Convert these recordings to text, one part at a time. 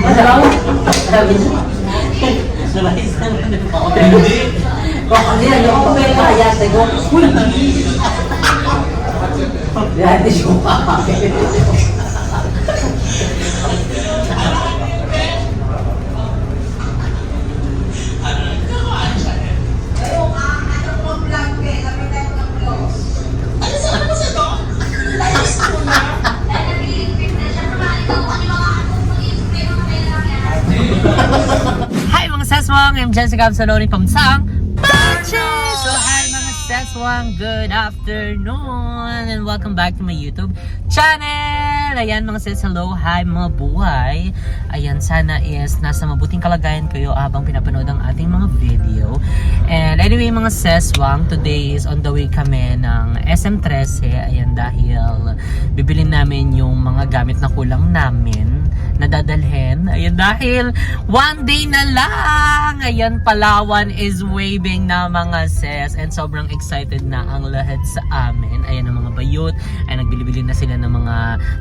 Sabi niya. Nalayas na naman ako. Kung hindi, ako may kaya ko. Dati siya Hi mga seswang! I'm Jessica Absaloni from Sang Panches! So hi mga seswang! Good afternoon! And welcome back to my YouTube channel! Ayan mga ses, hello! Hi mga buhay! Ayan, sana is nasa mabuting kalagayan kayo habang pinapanood ang ating mga video. And anyway mga seswang, today is on the way kami ng SM13. Ayan, dahil bibilin namin yung mga gamit na kulang namin na dadalhin. Ayan, dahil one day na lang! Ayan, Palawan is waving na mga ses. And sobrang excited na ang lahat sa amin. Ayan, ang mga bayot. Ay, nagbili-bili na sila ng mga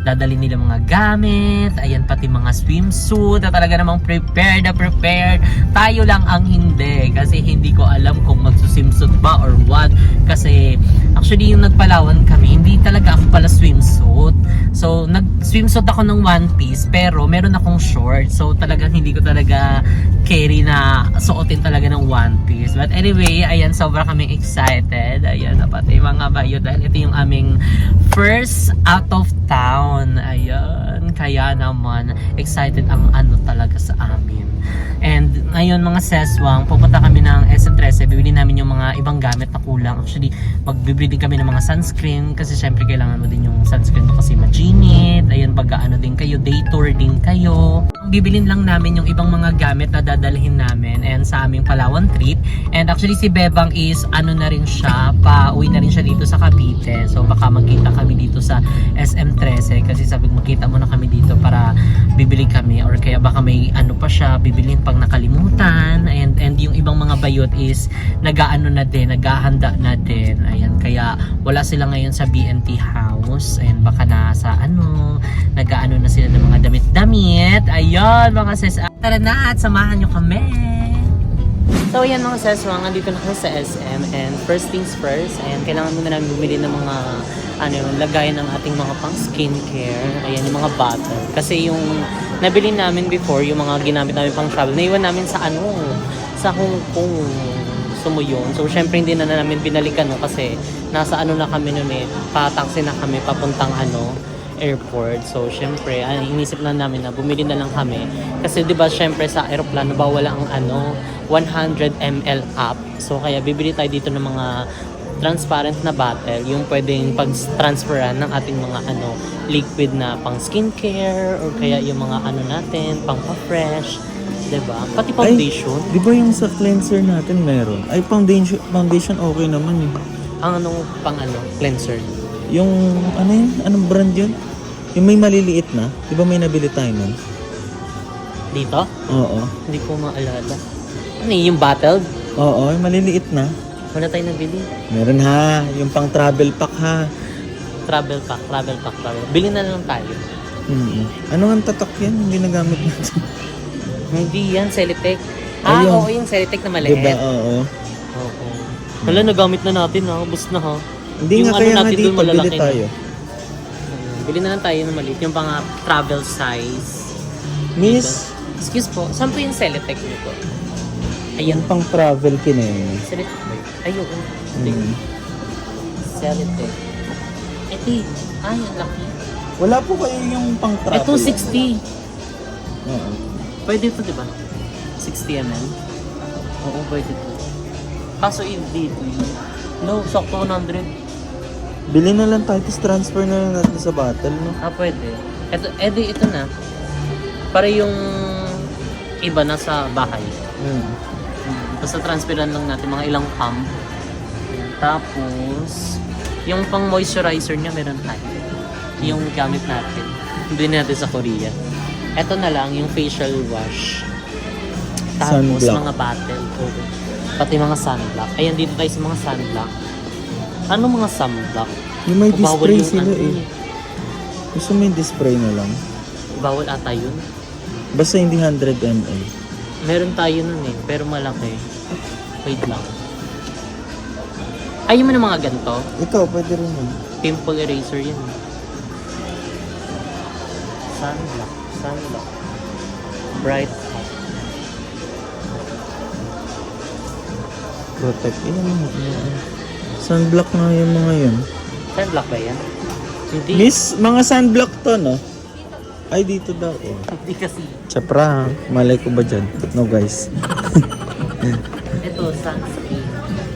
dadalhin nila mga gamit. Ayan, pati mga swimsuit na talaga namang prepared na prepared. Tayo lang ang hindi. Kasi hindi ko alam kung magsuswimsuit ba or what. Kasi actually yung nagpalawan kami, hindi talaga ako pala swimsuit. So, nag-swimsuit ako ng one piece, pero meron akong short. So, talagang hindi ko talaga carry na suotin talaga ng one piece. But anyway, ayan, sobra kami excited. Ayan, pati mga bayo, dahil ito yung aming first out of town. Ayan, kaya naman, excited ang ano talaga sa amin. And ngayon mga seswang, pupunta kami ng SM13. Bibili namin yung mga ibang gamit na kulang. Actually, magbibili din kami ng mga sunscreen. Kasi syempre kailangan mo din yung sunscreen mo kasi maginit. Ayun, pag-ano din kayo, day tour din kayo. Bibilin lang namin yung ibang mga gamit na dadalhin namin and sa aming Palawan trip. And actually si Bebang is ano na rin siya, pauwi na rin siya dito sa Cavite. So baka magkita kami dito sa SM13 kasi sabi ko magkita muna kami dito para bibili kami, or kaya baka may ano pa siya bibilin pang nakalimutan. And yung ibang mga bayot is nag-aano na din, naghahanda na din. Ayan, kaya wala sila ngayon sa BNT house and baka nasa ano, nag-aano na sila ng mga damit-damit. Ayun mga ses, tara na at samahan nyo kami. So ayan mga ses, nandito na kami sa SM and first things first, and kailangan muna namin bumili ng mga ano, lagayan ng ating mga pang skincare. Ayan, yung mga bottle. Kasi yung nabili namin before, yung mga ginamit namin pang travel, naiwan namin sa ano, sa Hong Kong. Gusto mo yun. So syempre hindi na namin binalikan no, kasi nasa ano na kami nun eh, pataksi na kami papuntang ano, airport. So syempre inisip na namin na bumili na lang kami kasi 'di ba syempre sa aeroplano bawal ang ano 100 ml up. So kaya bibili tayo dito ng mga transparent na bottle, yung pwedeng pag-transferan ng ating mga ano liquid na pang skincare or kaya yung mga ano natin pang pa-fresh, 'di ba? Pati foundation. Ay, 'di ba yung sa cleanser natin meron? Ay, foundation okay naman eh. Ang ano pang ano cleanser. Yung ano yun? Anong brand yun? Yung may maliliit na? Di ba may nabili tayo nun? Dito? Oo. Hindi ko maalala. Ano yung bottled? Oo, yung maliliit na. Wala tayo nabili. Meron ha. Yung pang travel pack ha. Travel pack. Bili na lang tayo. Ano ang tatak yan? Hindi nagamit natin. Hindi yan, Celitec. Ayun. Oo, yung Celitec na maliit. Diba? Oo. Oo. Wala, nagamit na natin ha. Bus na ha. Hindi Yung nga ano kaya nga natin dito, dun, malalaki bili tayo. Bili na lang tayo ng maliit. Yung pang travel size. Miss, Excuse po, saan po yung Celitec nito? yung Ayan. pang travel kineme. Celitec ba yun? Ayun. Celitec. Ito ay, ang laki. Wala po kayo yung pang travel. Ito, 60. Oo. Pwede ito, di ba? 60 ml? Oo, pwede ito. Kaso hindi ito yun. No, sakto 100. Bili na lang tayo, tapos transfer na lang natin sa bottle, no? Pwede. Ito na. Para yung iba na sa bahay. Basta transferan lang natin mga ilang pump. Tapos, yung pang moisturizer niya meron tayo. Yung gamit natin. Hindi natin sa Korea. Ito na lang, yung facial wash. Tapos, Sunblock. mga bottle. Pati mga sunblock. Ayan, dito tayo sa mga sunblock. Ano mga sunblock? Yung may Bawal display yung sila ano eh. Gusto mo yung display na lang? Bawal ata yun. Basta hindi 100 ml. Meron tayo nun eh, pero malaki. Wait lang. Ayaw mo ng mga ganito? Ikaw, pwede rin yun. Pimple eraser yan. Sunblock. Sunblock. Bright Hot. Protect. Sunblock na yung mga yun. Sunblock ba yan? Hindi. Miss, mga sunblock to, no? Ay, dito daw. Oh. Hindi kasi. Tsapra, malay ko ba dyan? No, guys. Ito, sunscreen.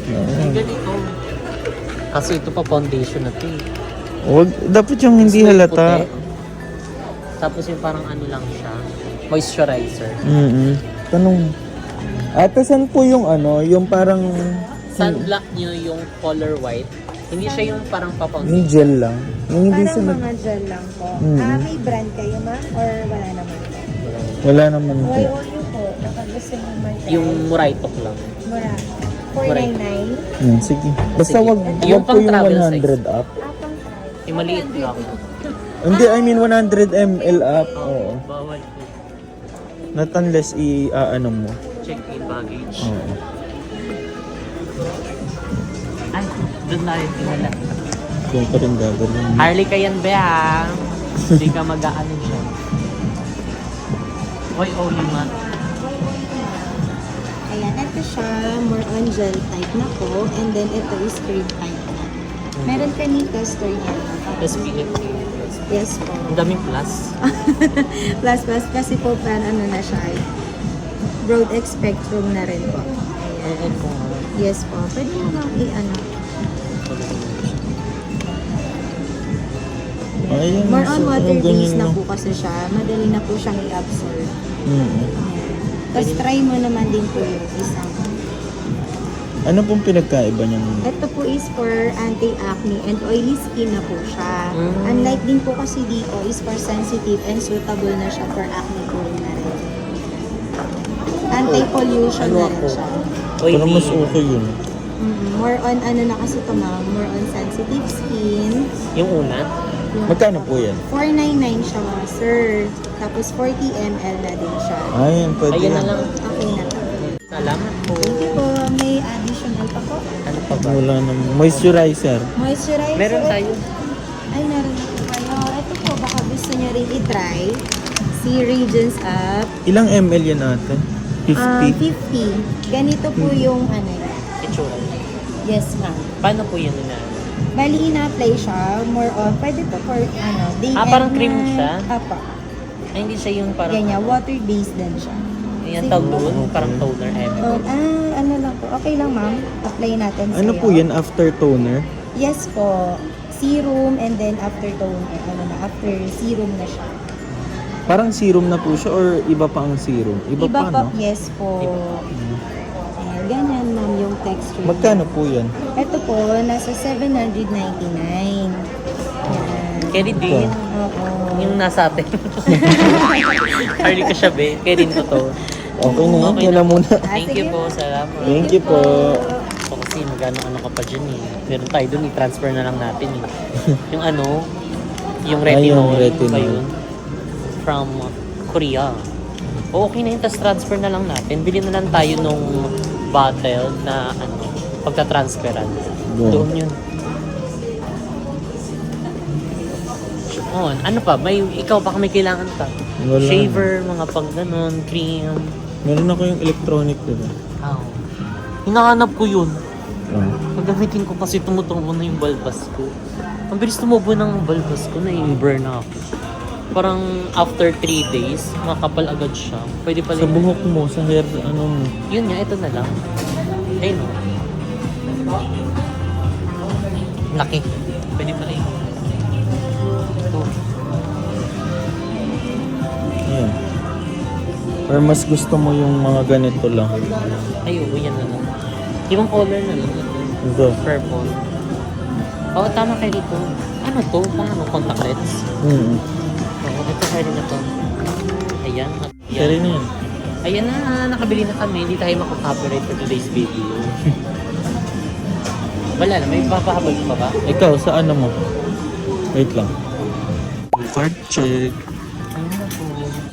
Oo. Ganito. Kasi ito pa foundation na to eh. Wag, dapat yung hindi Tapos may halata. puti. Tapos yung parang ano lang siya. Moisturizer. Tanong. Ate, saan po yung ano? Yung parang... Sunblock nyo yung color white. Hindi siya yung parang Yung pa-foundation. gel lang. Yung hindi Parang sa... mga gel lang po. Mm. May brand kayo ma? Or wala naman po? Wala naman po. Why all you po? Nakagusto nyo man tayo? Yung Muraitok lang. Mura. 499? Sige. Basta Sige. wag, Yung wag po pang yung travel 100 up. Apang try. Yung maliit lang. Hindi, I mean 100 ml up. Oo. Bawal po. Not unless ano mo. Check-in baggage. Oo. Ay, doon na rin tinala. Kung pa rin gagawin. Harley ka yan, be ha? Hindi ka mag-aano siya. Why only man? Ayan, ito siya. More on gel type na po. And then ito is cream type na. Meron ka ni tester yan. SPF. Yes po. Ang daming plus. Plus kasi po pan ano na siya. Broad spectrum na rin po. Ayan. Oo po. Yes po. Pwede mo lang i-ano. Ayun. More on so, water-based na ganyan, po kasi siya. Madali na po siyang i-absorb. Mm. Tapos try mo naman din po yung isang. Ano pong pinagkaiba niyan? Ito po is for anti-acne and oily skin na po siya. Mm. Unlike din po kasi dito is for sensitive and suitable na siya for acne prone na rin. Anti-pollution Ano na rin ako? siya. Parang mas okay yun. More on ano na kasi ito ma'am, more on sensitive skin. Yung una, Magkano po yan? 499 siya sir. Tapos 40 ml na din siya. Ayun, pwede ayun na yan. lang. Okay na to. Salamat po. Thank you po. May additional pa po. Ano pa ba? Wala naman. Moisturizer. Moisturizer. Meron tayo. Ay, meron na po kayo. Ito po, baka gusto niyo rin i-try. Si Radiance Up. Ilang ml yan ate? 50? 50. Ganito po yung ano yan. Itsura. Yes, ma'am. Paano po yun na? Bali, ina-apply siya. More on, pwede po for ano, day parang and cream night. siya? Apa. Ay, hindi siya yung parang... Ganyan, water-based din siya. Yan tawag doon, parang toner Oh, ano lang po. Okay lang, ma'am. Apply natin Ano sa'yo. po yan? After toner? Yes po. Serum and then after toner. After serum na siya. Parang serum na po siya or iba pa ang serum? Iba pa, no? Yes po. Ayan, ganyan ma'am yung texture. Magkano po yan? Ito po, nasa 799. Ayan. Kerry din. Oo. Yung nasa atin. Harley ka siya, be. Kerry din to to. Okay na yan. Okay Yan na. na muna. Thank you po. Salamat. Thank you po. So kasi magano-ano ka pa dyan eh. Meron tayo dun, i-transfer na lang natin eh. Yung ano, yung Ay, yung retinol. retinol. Ba yun? From Korea. O, okay na yun, tapos transfer na lang natin. Bili na lang tayo nung bottle na ano, pagta-transferan. Yeah. Doon yun. Oh, ano pa? Ikaw baka may kailangan ka. Wala. Shaver, mga pang ganon, cream. Meron ako yung electronic, diba? Oh. Hinahanap ko yun. Oh. Pagdamitin ko kasi tumutubo na yung balbas ko. Ang bilis tumubo ng balbas ko, na-burn na ako. Parang after 3 days, makapal agad siya. Pwede pala Sa buhok mo, sa hair, ano mo. Yun nga, ito na lang. Ayun o. Laki. Pwede pala yun. Ito. Ayan. Or mas gusto mo yung mga ganito lang. Ay, oo, yan na lang. Ibang color na lang. Ito. Purple. Oo, tama kayo dito. Ano to? Pang ano? Contact lens? Oo, ito kayo na to. Ayan. Kaya na yan. Ayan na, nakabili na kami. Hindi tayo makaka-copyright for today's video. Wala na, may papahabol pa ba? Ikaw, sa ano mo? Wait lang. Card check. Ano na po?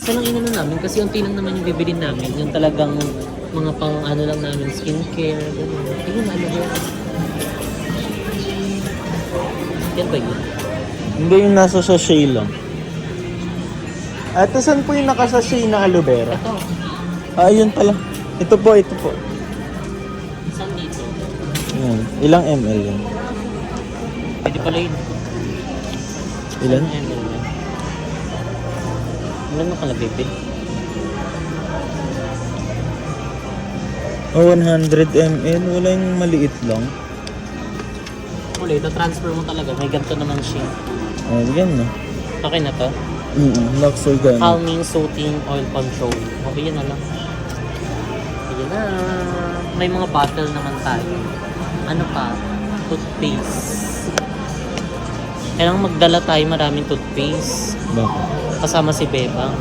Isa lang inano namin kasi unti lang naman yung bibilin namin. Yung talagang mga pang ano lang namin, skincare, gano'n. Ayun, ano yun. Yan ba yun? Hindi yung nasa sachet lang. Ate, saan po yung nakasachet na aloe vera? Ito. Ah, yun pala. Ito po, ito po. Saan dito? Yan. Ilang ml yan? Pwede pala yun. Ilan? Saan yan? Ilan nakalagay, be? Oh, 100 ml. Wala yung maliit lang. Uli, ito transfer mo talaga. May ganito naman siya. Oh, yan na. Okay na to? Luxury gano'n. Calming, soothing, oil control. Okay, yun na lang. Ayan na. May mga bottle naman tayo. Ano pa? Toothpaste. Kailangan magdala tayo maraming toothpaste. Bakit? Kasama si Bebang.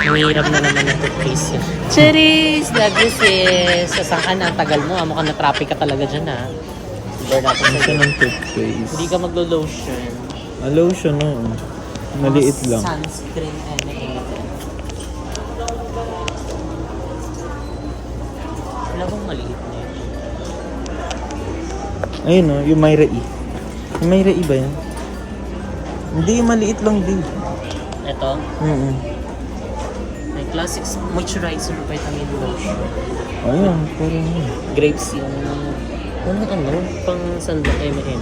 Mahirap na naman yung toothpaste yun. Cheris! Love you sis! Sasaan na? Ang tagal mo. Mukhang na-traffic ka talaga dyan ha. Bird ako Ano siya sa'yo. ng toothpaste? Hindi ka maglo-lotion. Lotion, no? Maliit lang. Sunscreen and anything. Wala bang maliit na yun? Ayun, no? Yung Myra E. Yung Myra E ba yan? Hindi, maliit lang din. Ito, may classic moisturizer vitamin lotion. Ayun, puro yun. Grapes yung pang sandok M&M.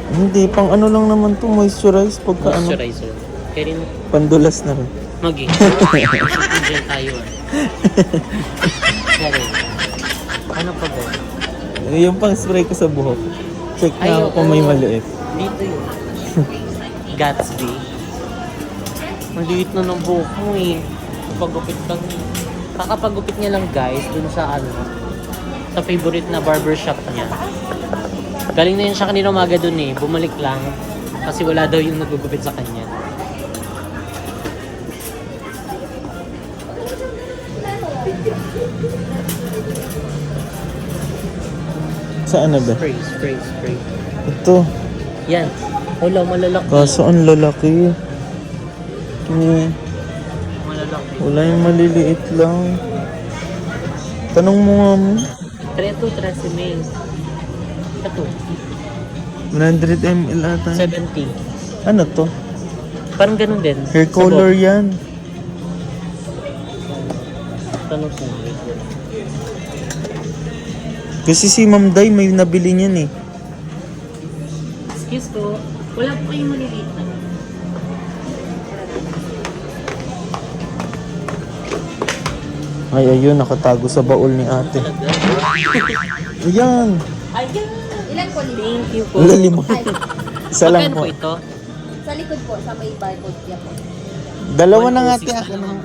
Hindi, pang ano lang naman to, moisturize pagka ano. Moisturizer. Kaya rin, Pandulas na rin. magi. Gel tayo ah. Kaya ano pa ba? Yung pang spray ko sa buhok. Check na Ay, ako kung may oo. maliit. Dito yun. Gatsby. Maliit na ng buhok mo eh. Pagupit lang. Kakapagupit niya lang guys, dun sa ano, sa favorite na barbershop niya. Galing na yun siya kanina umaga dun eh. Bumalik lang. Kasi wala daw yung nagugupit sa kanya. Saan na ba? Spray. Ito. Yan. Wala, malalaki. Kaso ang lalaki. Malalaki. Wala yung maliliit lang. Tanong mo nga mo. 13 mil. Ito. 100 ml ata. 70. Ano to? Parang ganun din. Hair color yan. Tanong ko. Kasi si Ma'am Day may nabili niyan eh. Excuse ko. Wala po kayong maliliit na. Ay, ayun, nakatago sa baul ni ate. Ayan. Ayan! Ilan po nito? Thank you po. Wala lima. Isa lang Magkano po. po ito? Sa likod po, sa may barcode niya po. Dalawa na nga ate 126 ako naman.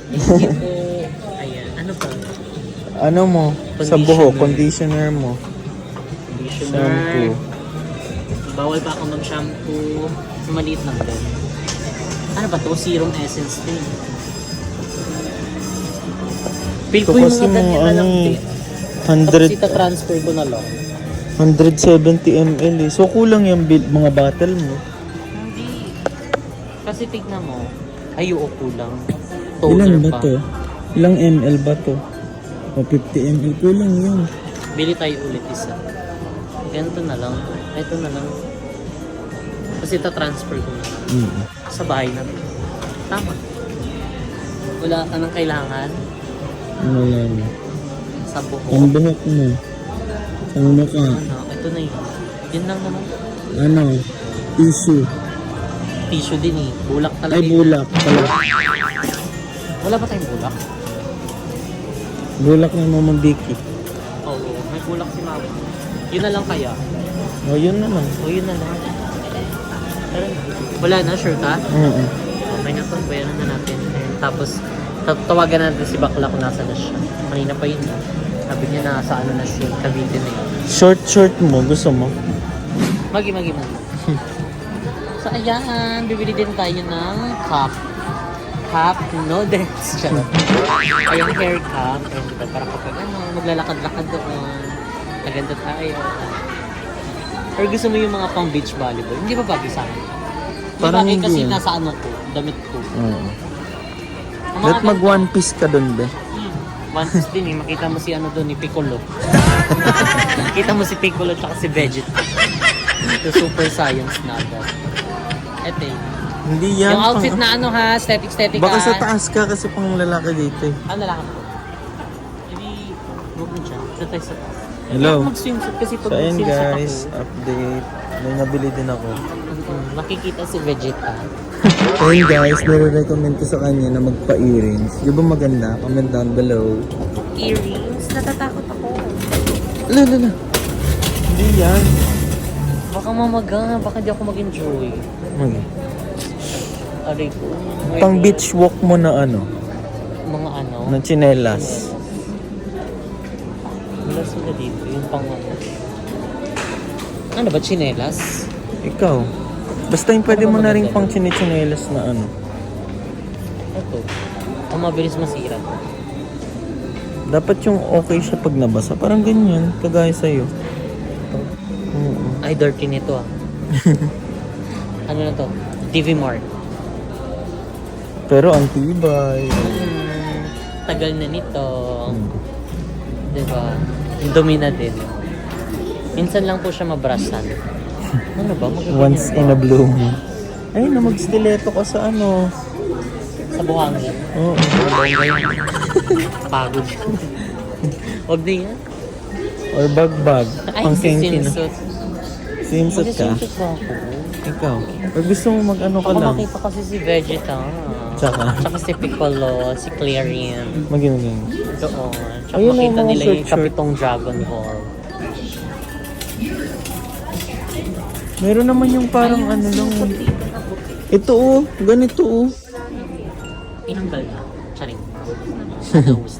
Thank you po. Ayan. Ano pa? Ano mo? Sa buhok, conditioner mo. Conditioner. Shampoo. Bawal pa ako mag-shampoo. Maliit lang din. Ano ba to? Serum essence din. Feel Ito ko yung kasi mga ganyan na lang ano, din. Tapos 100, ita-transfer ko na lang. 170 ml eh. So kulang yung mga bottle mo. Hindi. Kasi tignan mo. Ay, oo, kulang. Ilan ba pa. to? Ilang ml ba to? O 50 ml. Kulang yun. Bili tayo ulit isa. Ganito na lang. Ito na lang. Kasi ita-transfer ko na lang. Sa bahay na. Tama. Wala ka nang kailangan Ano lang. sa buhok. Ang buhok mo. Ang mukha. Ano, ito na yun. Yun lang naman. Ano? Tissue. Tissue din eh. Bulak talaga. Ay, yun. bulak pala. Wala ba tayong bulak? Bulak ng Mama Vicky. Oo. May bulak si mama. Yun na lang kaya. O, yun naman. O yun na lang. Tara na. Wala na, sure ka? Oo. Okay na to. Bayaran na natin. And tapos, tawagan natin si Bakla kung nasa na siya. Kanina pa yun. Sabi niya nasa ano na siya. Cavite na yun. Short mo. Gusto mo? Magi. So, ayan. Bibili din tayo ng cup noodles. Charot. Ay, yung hair cup. Ayun, diba? Para kapag maglalakad-lakad doon. Maganda tayo. Or gusto mo yung mga pang beach volleyball? Hindi ba bagay sa akin? Parang Diba, kasi hindi. nasa ano ko, damit ko. Oo. Ang Let mga mag one piece ka dun, be. One Piece din eh. Makita mo si ano doon, ni Piccolo. Makita mo si Piccolo tsaka si Vegeta. The Super Science Naga. Eto eh. Hindi yan. Yung outfit pang- na ano ha, aesthetic Baka sa taas ka kasi pang lalaki dito eh. Ano lang ako? Maybe, huwag mo dyan. Ito tayo sa taas. Hello. Huwag mag-swimsuit kasi pag So ayun mag-swimsuit guys, ako, update. May nabili din ako. makikita si Vegeta. Ayun guys, nire-recommend ko sa kanya na magpa-earrings. Di ba maganda? Comment down below. Earrings? Natatakot ako. Lala. Hindi yan. Baka mamaga, baka di ako mag-enjoy. Okay. Aray ko. Pang beach walk mo na ano, Mga ano. na chinelas. Wala sila dito. Yung pang ano. Ano ba, chinelas? Ikaw. Basta yung pwede mo na rin pang chinelas na ano. Ito. Ang mabilis masira. Dapat yung okay siya pag nabasa. Parang ganyan, kagaya sa'yo. Oo. Ay, dirty nito ah. Ano na to? TV Mart. Pero ang tibay. Tagal na nito. Hmm. Diba? Yung dumi na din. Minsan lang po siya mabrasan. Ano ba? Magagawin Once in a blue moon. Ay, na mag-stiletto ka sa ano. Sa buhangin. Oo. Pagod. Huwag na yan. Or bag-bag. Ay, Pang si kenki na. swimsuit. Swimsuit ka? Mag-swimsuit ba ako? Ikaw. Pag gusto mo mag-ano ka Ako lang. makita kasi si Vegeta. Tsaka? Si Piccolo, si Clarion. Mag-ganyan. Doon. Tsaka Ayun, makita mga nila yung short-short. kapitong Dragon Ball. Meron naman yung parang ano lang. Ito oh. Ganito oh. Inanggal na. Charing. Nose.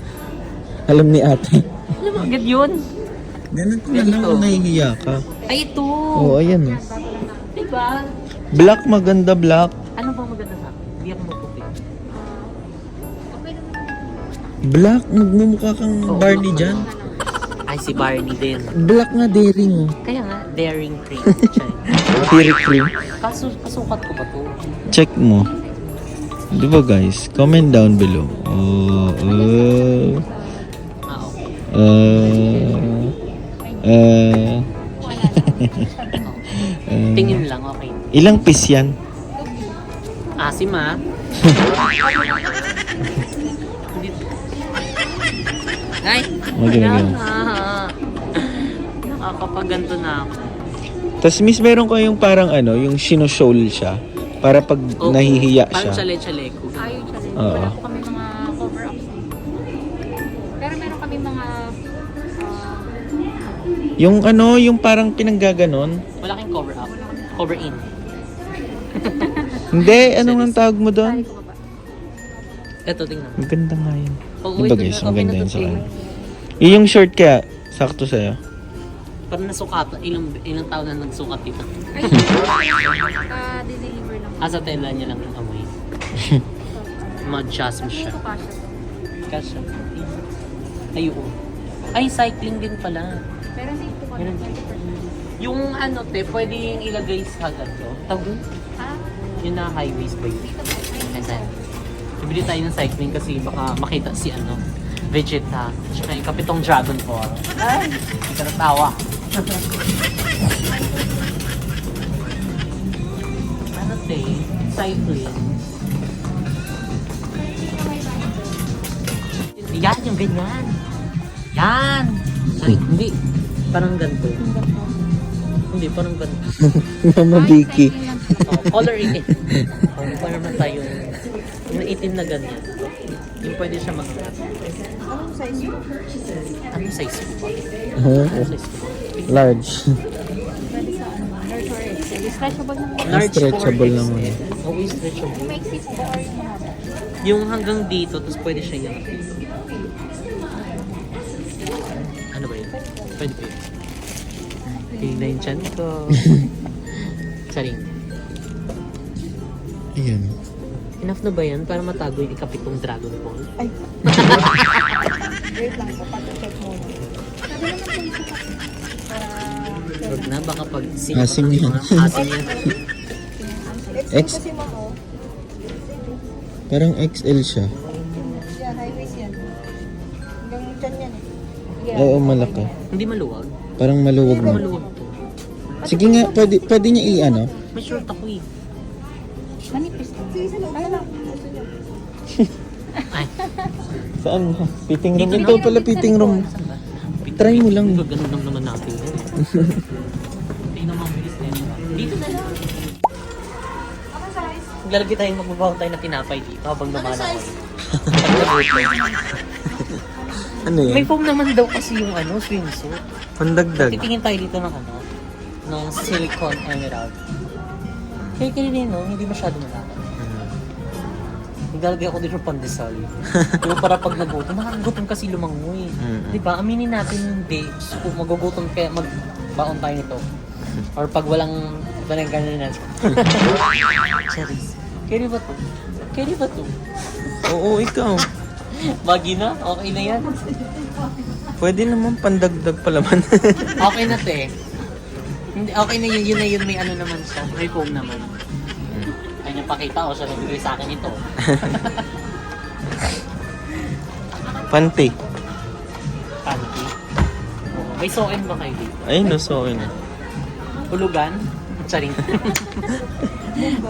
Alam ni ate. Ano ba agad yun? Ganito na lang kung nahihiya ka. Ay, ito! Oo, ayan oh. Diba? Black, maganda black. Ano ba maganda sa akin? Hindi ako magpupi. Black, magmumukha kang Barney dyan. Ay, si Barney din. Black nga daring oh. Kaya nga, daring cream. Charing. Piri cream. Kasukat ko ba to? Check mo. Di ba guys? Comment down below. Ah, okay. Tingin lang, okay. Ilang piece yan? Asim ah. Ay! Maganda. Nakakapaganto na ako. Tapos miss, meron ko yung parang ano, yung sinoshoal siya. Para pag Oo, nahihiya parang siya. chale-chale ko. Ayaw siya rin. Oo. Wala po kami mga cover-ups. Pero meron kami mga Yung ano, yung parang pinanggaganon. Wala kang cover up. Cover in. Hindi, ano ang tawag mo doon? Eto, tingnan. Maganda nga yun. Oh, Diba wait, guys, okay maganda na yun to, sa Jay. kanya. Yung short kaya, sakto sa'yo. Parang nasukat. Ilang taon na nagsukat dito. deliver lang. Sa tela niya lang yung amoy. Ma-adjust mo siya. Kasha. Ayun. Ay, cycling din pala. Pero hindi po kami Meron. 20%. Yung ano te, pwede yung ilagay sa ganito. Tawag yun? Yun na high waist ba yun? Ayan. Bibili tayo ng cycling kasi baka makita si ano, Vegeta. Tsaka yung kapitong Dragon Ball. Ay! Hindi ka natawa. Ano te? Cycling. Yan, yung ganyan. Yan! Ay, hindi. Parang ganito. Hindi, parang ganito. Mama Vicky. Color itim. Pa naman tayo. Yung itim na ganyan. Yung pwede siya mag-grab. Anong size mo? Anong size mo ba? Huh? Anong size mo? Large. Pwede sa ano, large or XL. Stretchable naman. Large Stretchable or naman. XL. Always stretchable. May exit po or yung mahaba? Yung hanggang dito, tapos pwede siya yung... Ano ba yun? Pwede ba yun? Tingnan yung chan ko. Saring. Ayan. Enough na ba yan para matago yung ikapitong Dragon Ball? Ay. Wait lang po, pag-check muna. Sabi naman po yung Huwag na, baka pag Asim yan. Asim yan. X? Kasi ma'am, oh. Parang XL siya. Yan, high waist yan. Hanggang dyan yan eh. Oo, malaki. Hindi maluwag. Parang maluwag na. Maluwag to. Sige nga, pwede niya i-ano? May short ako eh. Manipis. Sige, sa loob. Ano lang? Ay. Saan? Fitting room. Ito pala fitting room. Try mo lang. Ganun lang naman natin. Hindi naman bilis na yun. Dito na lang. Maglalagay tayo, magbabaw tayo na tinapay dito habang lumalangoy. Ano May yan? foam naman daw kasi yung swimsuit. Pandagdag. Titingin tayo dito ng ng silicone emerald. Kaya rin, no? Hindi masyado malaki. Naglalagay ako din ng pandesal. Diba para pag nagutom, nakakagutom kasi lumangoy. Diba? Aminin natin hindi. Kung magugutom kaya magbaon tayo nito. Or pag walang ganyan. Cherries. Carry ba to? Carry ba to? Oo, ikaw. Bagi na? Okay na yan? Pwede naman pandagdag pa laman. Okay na te. Hindi, okay na yun. Yun na yun. May ano naman siya. May foam naman. Ay napakita ko siya nagbigay sa akin ito. Panty. Panty. Oo. May soen ba kayo dito? Ay, no, so okay na. Hulugan? Charing. 5,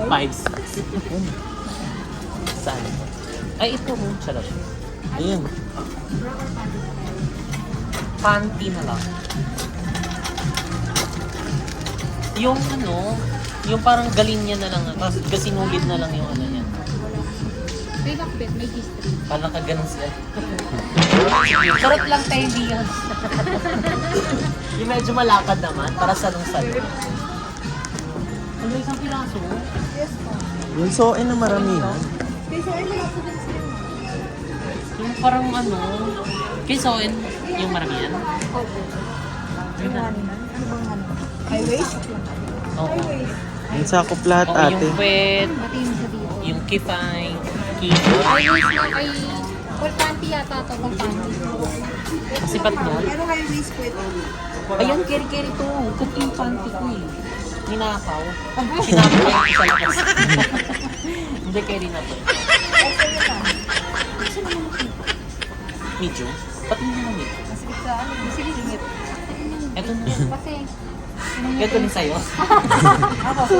6. Saan? Ay, ito. Charot. Ayan. Panty na lang. Yung yung parang galing niya na lang, tapos gasinulid na lang yung niya. May bakbet, may history. Parang kaganon sila. Charot lang tayo, hindi yun. Yung medyo malapad naman, para salong-salong. Ano, isang piraso? Yes, ma'am. Yung so na maramihan. Kasi ay wala po din sila. Yung parang kay Soen, yung maramihan. Opo. Yun na. Ano bang ano? High waist? Oo. High waist. Yung sakop lahat, Oo, ate. yung pwet, Batiin sa dito. yung kifay, High waist na ay... Or panty yata ito, bang panty. Kasi pat nun. Pero high waist po ito. Ayan, carry to. Ito yung panty ko eh. Ninakaw. Sinakay ko sa labas. Hindi, carry na to. Medyo? Pati mo naman medyo. Masigit sa ano? Masigit singit. Ito na. Kasi... Ganito din sa'yo. Ako,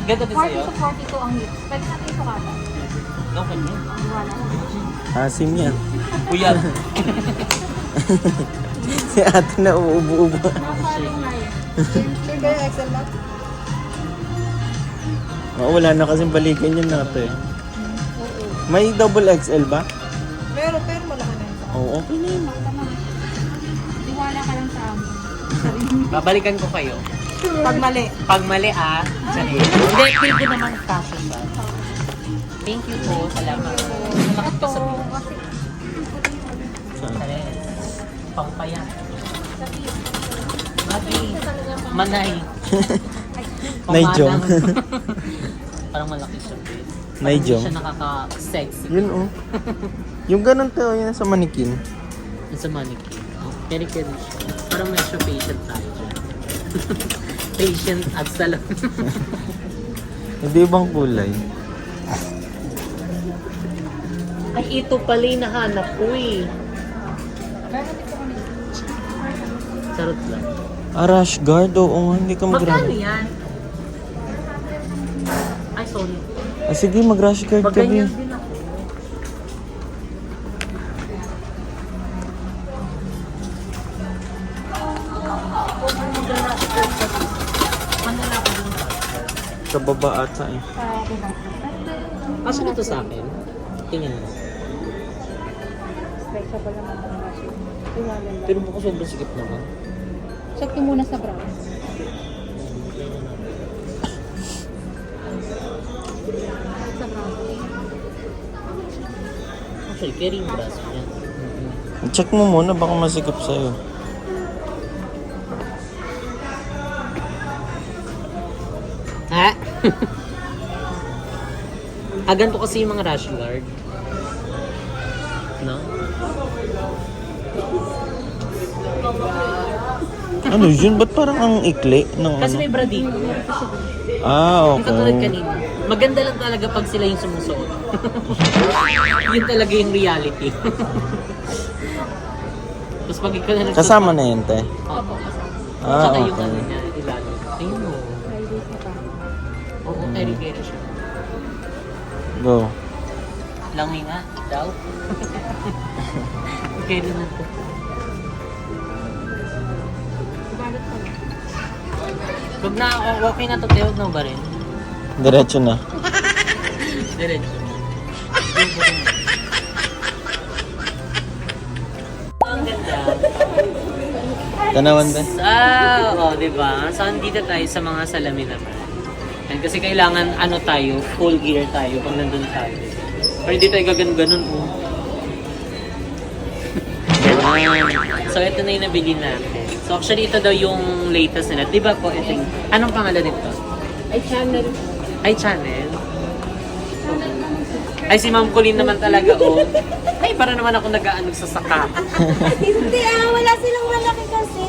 Ganito din 40 sa'yo. to 42 ang hit. Pwede natin ito kata. Okay yun. Wala. Asim yan. Kuya. Si ate na uubo-ubo. Nakasaling na yun. Sure ba yung XL lock? Wala na kasing balikan yun natin. Oo. May double XL ba? Pero malaki na yun. Oo, okay na yun. Tama. Tiwala ka lang sa amin. Babalikan ko kayo. Pag mali. Pag mali Sorry. Hindi, feel ko naman kasha siya. Thank you po. Salamat. Salamat po sa video. kasi Sorry. Pampaya. Magi. Manay. Naijong. Parang malaki siya. Naijong. Hindi siya nakaka-sexy. Yun oh. Yung ganun to, yun sa manikin. Yung sa mannequin. Keri-keri siya. Parang medyo patient tayo dyan. Patient at salon. Hindi ibang kulay. Ay, ito pala yung nahanap ko eh. Charot lang. Rash guard, oo nga, hindi ka Magkano mag-rash. yan? Ay, sorry. Sige, mag-rash guard ka, Maganyan Bi. din ako. Manala ko din. Sa baba ata eh. Asa na to sa akin? Tingin mo. Pero mukhang sobrang sikip naman. Check mo muna sa brown. Sa brown. Actually, carry yung braso niya. Check mo muna, baka masikip sa'yo. Ha? Ganito kasi yung mga rash guard. No? Ano yun? Ba't parang ang ikli ng Kasi ano? may bra dito. Ah, Yung katulad okay. kanina. Maganda lang talaga pag sila yung sumusuot. Yun talaga yung reality. Tapos pag ikaw na nagsusuot. Kasama na yun, te. Opo, kasama. Ah, Tsaka yung okay. ano niya, ilalim. Tingin mo. Oo, keri-keri siya. Go. Langoy nga, daw. Keri na to. Huwag na, okay na to, te. Huwag na ba rin? Diretso na. Diretso. Ang ganda. Tanawan ba? Diba? So, andito tayo sa mga salamin naman. And kasi kailangan, tayo, full gear tayo pag nandun tayo. Pero hindi tayo gaganon-ganon, oh. Ganun. So, ito na yung nabili natin. So, actually, ito daw yung latest nila. Diba po, ito yung, anong pangalan nito? Ay, channel. Ay, channel. Ay, si Ma'am Colleen naman talaga, oh. Ay, para naman ako nag-aanog sa saka. Hindi wala silang malaki kasi.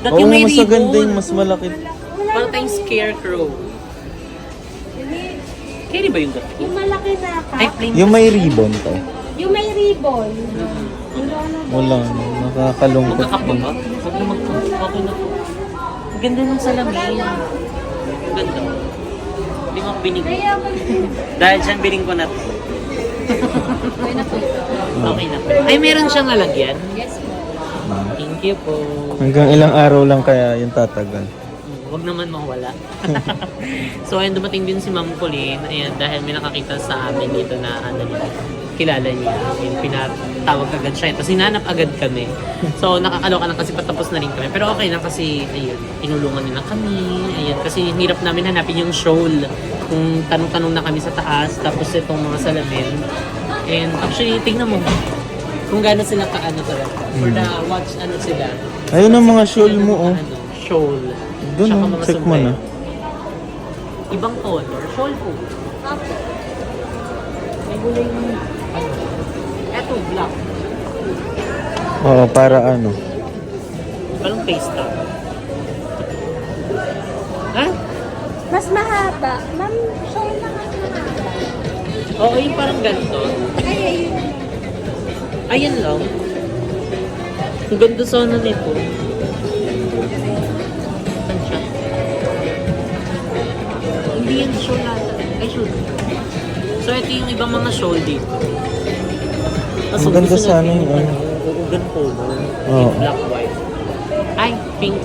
Dati Oo, yung may mas maganda yung ribbon. mas malaki. Parang tayong scarecrow. Kaya ba yung dati? Yung malaki na Ay, ka. plain. Yung may ribbon to. Yung may ribbon. Wala na. Nakakalungkot. Magkakapa ba? Huwag na okay na po. Ang ganda ng salamin. Ang ganda. Hindi mo ako binigay. Dahil dyan, biling ko na to. Okay na po. Ay, meron siyang lalagyan. Yes po. Thank you po. Hanggang ilang araw lang kaya yung tatagal. Huwag naman mawala. So, ayun, dumating din si Ma'am Colleen. Ayan, dahil may nakakita sa amin dito na kilala niya. Ayun, pinatawag agad siya. Tapos hinanap agad kami. So, nakakaloka lang kasi patapos na rin kami. Pero okay lang kasi, ayun, tinulungan nila kami. Ayun, kasi hirap namin hanapin yung shawl. Kung tanong-tanong na kami sa taas, tapos itong mga salamin. And actually, tingnan mo kung gaano sila kaano talaga. For the watch, sila. Ayun ang mga shawl mo, oh. Shawl. Doon, Tsaka oh. mga Check mo na. sombrero. Ibang color. Shawl po. May gulay mo. Eto, black. Oo, para ano. Parang face tag. Ha? Mas mahaba. Ma'am, show na mas mahaba. Oo, yung parang ganito. Ay, ayun. Ayan lang. Ang ganda sana nito. Saan siya? Hindi yan shawl natin. Ay, shawl. So, ito yung ibang mga shawl dito. Kaso, Maganda gusto sana natin yung ano. Ugan color. Oo. Yung black, white. Ay, pink.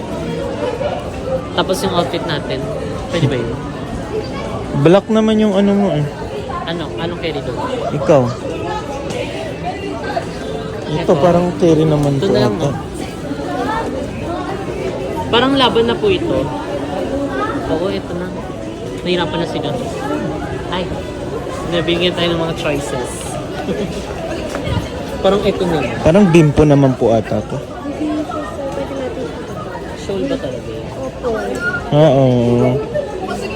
Tapos yung outfit natin. Pwede ba yun? Black naman yung ano mo, eh. Anong carry doon? Ikaw. Ito, parang carry naman Ito to. na lang, ata. no? Parang laban na po ito. Oo, ito na. Nahirapan na sila. Ay, nabigyan tayo ng mga choices. Parang ito na. Parang bimpo naman po ata to. Shawl ba talaga yun? Opo. Oo.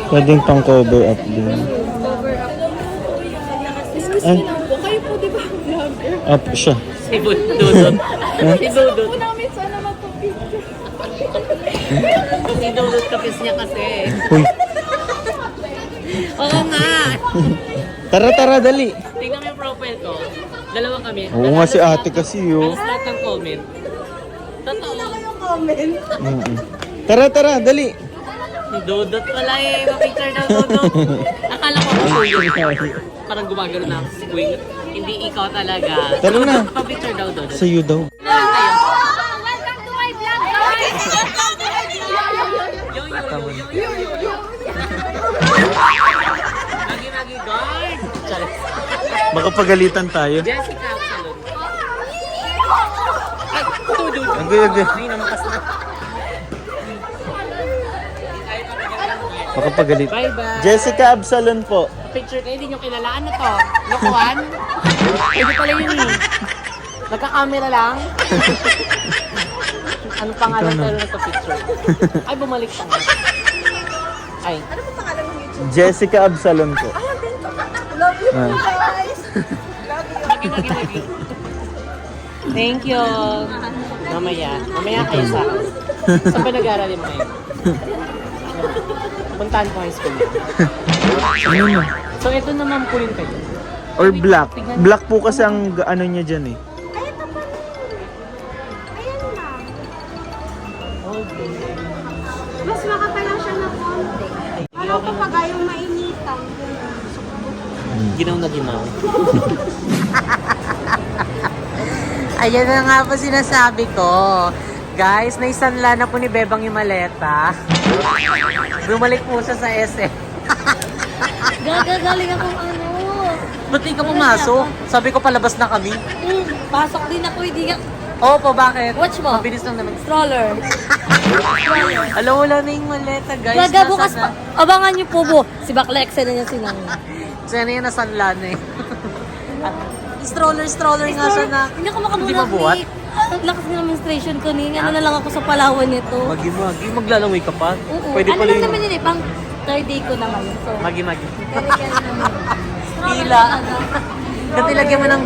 Pwedeng pang cover up din. Ay, Kayo po, di ba, vlogger? up siya. Si Dudut. Si Dudut. Po namin sana magpa-picture. Si Dudut kapis niya kasi. Uy, Oo nga. tara, dali. Tingnan mo yung profile ko. Dalawa kami. Oo nga si ate kasi, oh. Alas lahat ng comment. Totoo. Yung comment. Mm-mm. Tara, dali. Si Dudut pala eh. Ma-picture daw Dudut. Akala ko ako yun. Parang gumagano na ako si Queen. Hindi ikaw talaga. Tara na. Pa-picture daw Dudut. Sa'yo daw. Welcome to my vlog, guys! Yo. Magi guard. Charis. Baka pagalitan tayo. Jessica Absalon. Ay, Dudut. Agay. Ay, namakas na. Baka pagalit. Bye-bye. Jessica Absalon po. Picture kayo, hindi nyo kilala. Ano to? Lokohan? Pwede pala yun eh. Nagka-camera lang. Anong pangalan tayo na sa picture? Ay, bumalik pa nga. Ay. Jessica Absalon po. Love you Ah. guys! Lagi. Thank you. Mamaya kayo sa akin. Saan ba nag-aaral yung kayo? Puntahan ko high school. Ano na? So, ito na ma'am, kunin kayo. Or black. Black po kasi ang ano niya dyan eh. Ay, ito pa. Ayan na. Okay. Mas makapal lang siya ng konti. Parang kapag ayaw mainitan. Ginaw na ginaw. Ayan na nga po sinasabi ko. Guys, naisanla na po ni Bebang yung maleta. Bumalik po siya sa SM. Gagagaling akong ano. Ba't di ka pumasok? Sabi ko palabas na kami. Pasok din ako, hindi ka. Opo, bakit? Watch mo. Mabilis lang naman. Stroller. Alam, wala na yung maleta, guys. Gaga bukas Nasaan pa. Abangan niyo po bu. Si Bakla X na niya sinang. Sana yan nasanla na eh. Stroller nga siya na. Hindi ako makabunak. Hindi mabuhat? Ang lakas ng menstruation ko ni. Ano na lang ako sa Palawan nito. Magi, maglalaway ka pa. Oo. Pwede Ano pala lang yun. naman yun eh. Pang third day ko na ngayon. So, Magi. kaya naman. Tila. Dati lagyan mo ng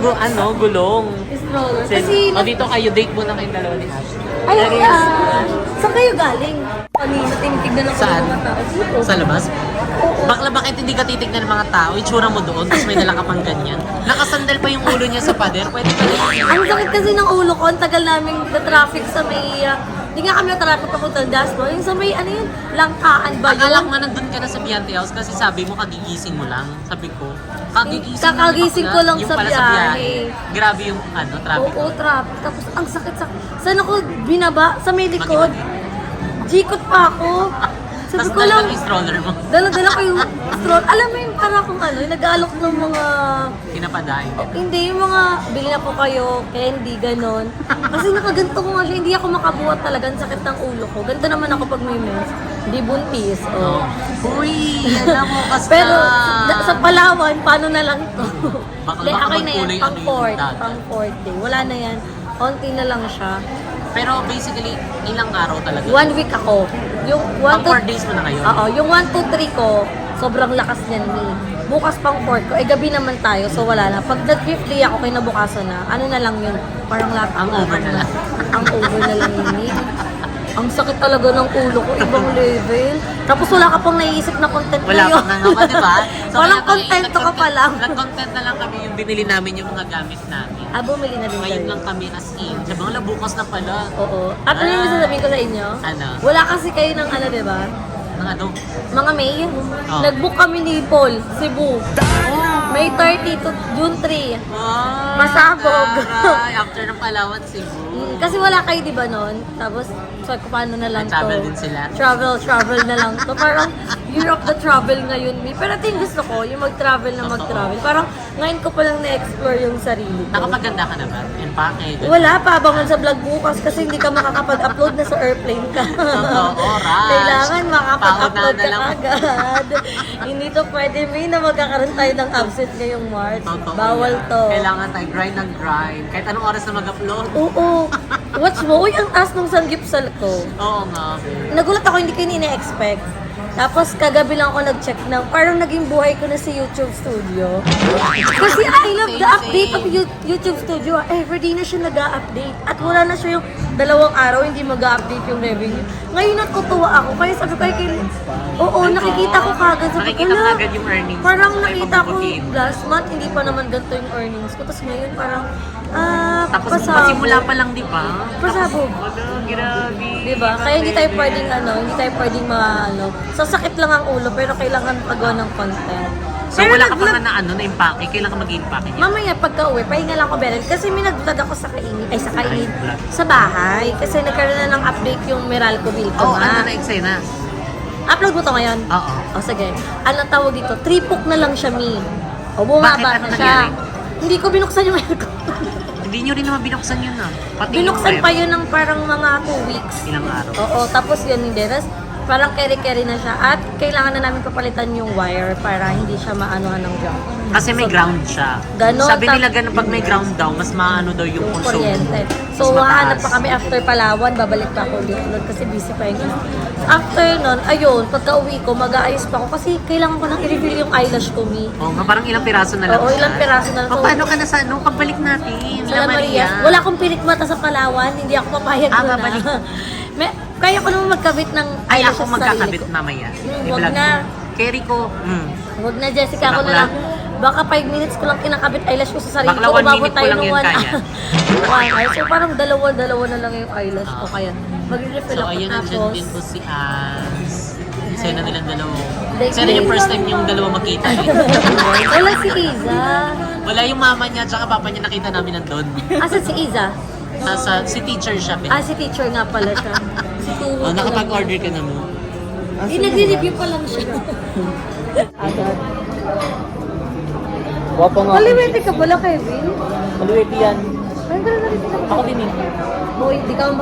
gulong. Stroller. Kasi, Kasi, dito kayo, date muna kayong dalawa ni Ashley. ay, Lagyan yung stroller. saan kayo galing? Kanina, tinitignan ako Saan? ng mga tao. Dito. Sa labas? Bakla, bakit hindi ka titignan ng mga tao? Itsura mo doon, tapos may dala ka pang ganyan. Nakasandal pa yung ulo niya sa pader. Pwede pa rin. Ang sakit kasi ng ulo ko, ang tagal namin na traffic sa may, hindi nga kami na traffic papuntang Dasmo. Yung sa may, ano yun, Langkaan ba yun? Akala ko nga nandun ka na sa Biante House kasi sabi mo kagigising mo lang. Sabi ko, Kakagising ko lang yung sa pala biyahe. Grabe yung traffic. Oo, traffic. Tapos ang sakit-sakit. Saan ako binaba? Sa may likod. Jikot pa ako. Sabi Tapos ko lang, dala yung stroller mo. dala-dala ko yung stroll. Alam mo yung para kung ano, yung nag-aalok ng mga, Pinapadahin. hindi, yung mga, bili na po kayo, candy, ganon. Kasi nakaganto ko nga siya, hindi ako makabuhat talaga, ang sakit ng ulo ko. Ganto naman ako pag may mens. Hindi buntis. Oh. Uy, alam mo kasi. Pero sa Palawan, paano na lang to? Baka Hindi, okay na yan, magkulay pang ano yung fourth, dati. pang fourth day. Wala na yan. Konti na lang siya. Pero basically, ilang araw talaga. 1 week ako. Yung 1 Pang to 4 days mo na ngayon. Oo, yung 1 to 3 ko, sobrang lakas niyan ni. Bukas pang 4 ko, gabi naman tayo, so wala na. Pag nag-5th day ako, kinabukasan na, ano na lang yun, parang lahat. Ang over na lang. Ang over na lang yun. Ang sakit talaga ng ulo ko, ibang level. Tapos wala ka pang naiisip na content Wala ngayon. pa nga di ba? Walang kaya content ka pa lang. Nag-content na lang kami yung binili namin yung mga gamit namin. Bumili na din Ngayon kayo. lang kami as in. Sabi ko, bukas na pala. Oo. At ano yung sasabihin ko sa inyo? Ano? Wala kasi kayo ng ano, di ba? Ng ano? Mga May, Oh. nag-book kami ni Paul, Cebu. May 30 to June 3. Oh, Masabog. taray. After ng Palawan, Cebu. Kasi wala kayo, di ba, noon? Tapos, so, paano na lang to? Travel din sila. Travel na lang to. Parang, year of the travel ngayon, Mi. Pero ito yung gusto ko, yung mag-travel na mag-travel. Parang, ngayon ko palang na-explore yung sarili ko. Nakapaganda ka na ba? Empake. Wala pa, abangan sa vlog bukas kasi hindi ka makakapag-upload na sa airplane ka. oras. Kailangan makapag-upload Pahod na ka lang. agad. Hindi to pwede, May, na magkakaroon tayo ng absent ngayong March. Totoo Bawal yan. to. Kailangan tayo grind ng grind. Kahit anong oras na mag-upload. Oo. Watch mo, uy, ang taas ng sanggipsal ko. Oo nga. Nagulat ako, hindi ko ina-expect. Tapos kagabi lang ako nag-check ng, parang naging buhay ko na si YouTube Studio. Kasi I love the update of YouTube Studio. Everyday na siya nag-update. At wala na siya yung 2 araw hindi mag-update yung revenue. Ngayon natutuwa ako. Kaya sabi ko, oo, nakikita ko kagad. Sabi ko, Nakikita mo "Ala, agad yung earnings. Parang Tapos may nakita ko pabubutihin. last month, hindi pa naman ganito yung earnings ko. Tapos ngayon parang, Tapos pasabog. pasimula pa lang, di ba? Pasabog. Wala, grabe. Diba? Kaya hindi tayo pwedeng hindi tayo pwedeng sasakit lang ang ulo pero kailangan pagawa ng content. So wala ka pa nga na na-impake. Kailan ka mag-impake niya? Mamaya pagka uwi, pahinga lang ako Beren. Kasi may nag-vlog ako sa sa bahay. Kasi nagkaroon na ng update yung Meralco Vilco Oo, nga. ano na na? Upload mo to ngayon? Oo. O sige. Ano tawag dito? Tripok na lang siya, Mi. O bumaba Bakit? Ano na siya. nangyari? Hindi ko binuksan yung aircon. Hindi nyo rin naman binuksan yun Pati Binuksan yung pa ref. yun ng parang mga 2 weeks. Ilang araw. Oo, tapos yun hindi. Tapos parang carry-carry na siya. At kailangan na namin papalitan yung wire para hindi siya maanuhan ng jump. Kasi may ground siya. Ganon, Sabi nila ganun pag may ground daw, mas maano daw yung Yung consumo. kuryente. Mas So, hahanap mataas. pa kami after Palawan, babalik pa ako ulit kasi busy pa yung After nun, ayun, pagka uwi ko, mag-aayos pa ako kasi kailangan ko nang i-reveal yung eyelash ko, Mi. Oo nga, parang ilang piraso na lang. Oo, ilang piraso na lang. O, paano ka na sa pagbalik natin? Sa La Maria. Wala akong pilit mata sa Palawan, hindi ako papayag Ah, doon babalik. Kaya ko naman magkabit ng Ay, eyelashes ako sa sarili magkakabit ko. mamaya. Wag I-vlog na. ko. Kerry ko. Huwag na, Jessica. Ako na Bakla? lang. Baka 5 minutes ko lang kinakabit eyelash ko sa sarili Bakla, ko. 1 Umabot minute ko tayo lang ng yan 1 kaya. hour. So parang dalawa na lang yung eyelash ko. Kaya mag-refill So, ako. ayun, nandyan Tapos, din po si As. Sena nilang dalawa. Like, Sena yung first time yung dalawa magkita. Eh. wala si Iza. Wala yung mama niya at papa niya nakita namin nandun. Asan si Iza? Si teacher siya. Si teacher nga pala siya. Si Turo. Oh, nakapag-order ka na mo. Nagre-review pa lang siya. Agad. Wapo nga. Kaliwete ka pala, Kevin? Kaluwete yan. Ay, gano'n na rin ka. Ako din eh. Boy, di ka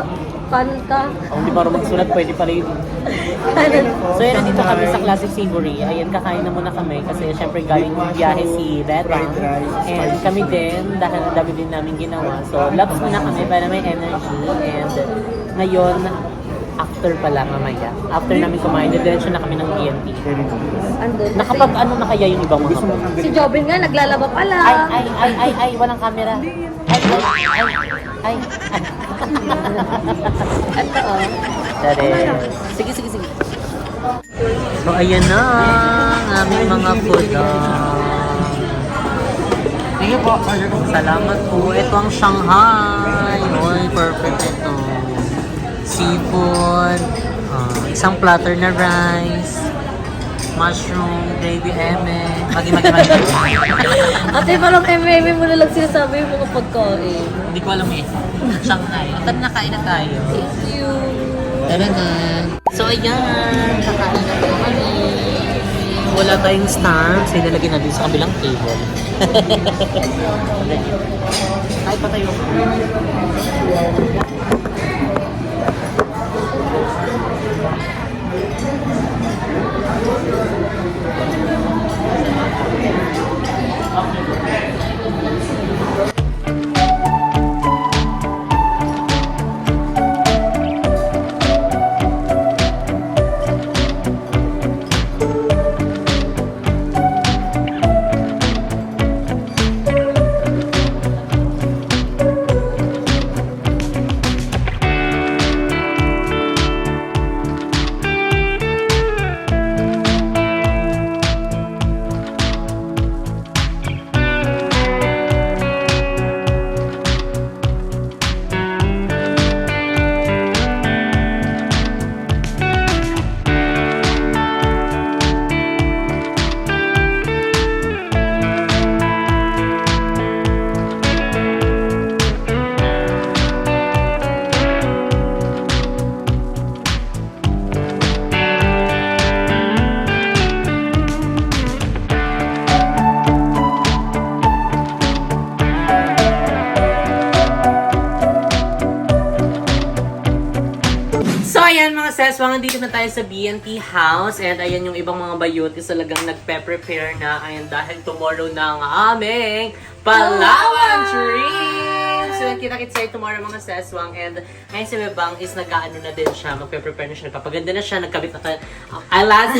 kanon ka. Kung hindi marunong magsulat, pwede pala yun. Kanon. So yun, nandito kami sa Classic Savory. Ayan, kakain na muna kami kasi syempre galing biyahe si Betang. And kami din, dahil ang dami din namin ginawa. So, laps muna kami para may energy. And ngayon, after pala mamaya. After namin kumain, diretso na kami ng BNT. Andun. Nakapag ano na kaya yung ibang mga Si Jobin nga, naglalaba pala. Ay, walang camera. Ay. Ito, oh. Dali. Sige. So, ayan na ang aming mga food. Sige po. Salamat po. Ito ang Shanghai. Oy, perfect ito. Seafood. Isang platter na rice. Mushroom, gravy, eme. Magi. Ate, parang MM mo na lang sinasabi yung mga pagkain. Hindi ko alam eh. Shanghai. Tara na, kain na tayo. Thank you. Tara na. So, ayan. Kakain na po kami. Wala tayong stamps. So, ilalagay natin sa kabilang table. Kahit pa tayo. So, ayan mga seswang, nandito na tayo sa BNT house. And ayan yung ibang mga bayutis talagang nagpe-prepare na. Ayan, dahil tomorrow na ang aming Palawan Trip! So, kita-kits tayo tomorrow mga seswang. And ngayon si Bebang is nag-ano na din siya. Magpe-prepare na siya. Nagpapaganda na siya. Nagkabit na tayo.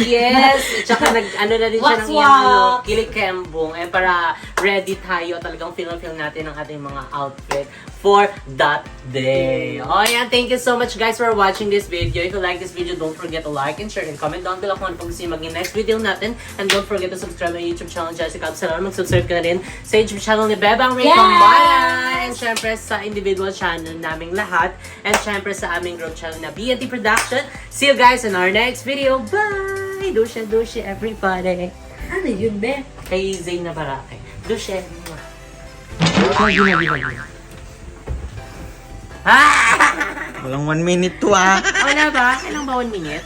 Yes! Tsaka nag-ano na din siya ng iyang kilikembong. And para ready tayo. Talagang feel natin ang ating mga outfit for that day. Oh, yeah. Thank you so much guys for watching this video. If you like this video, don't forget to like and share and comment down below kung ano pag gusto nyo maging next video natin. And don't forget to subscribe to my YouTube channel, Jessica Absalon. Mag-subscribe ka na rin sa YouTube channel ni Bebang Ray Kambala. And syempre sa individual channel naming lahat. And syempre sa aming group channel na BNT Production. See you guys in our next video. Bye! Dushe everybody. Ano yun, be? Kay Zayn na Barake. Dushe. Walang 1 minute to ah. Wala ba? Kailang ba 1 minute?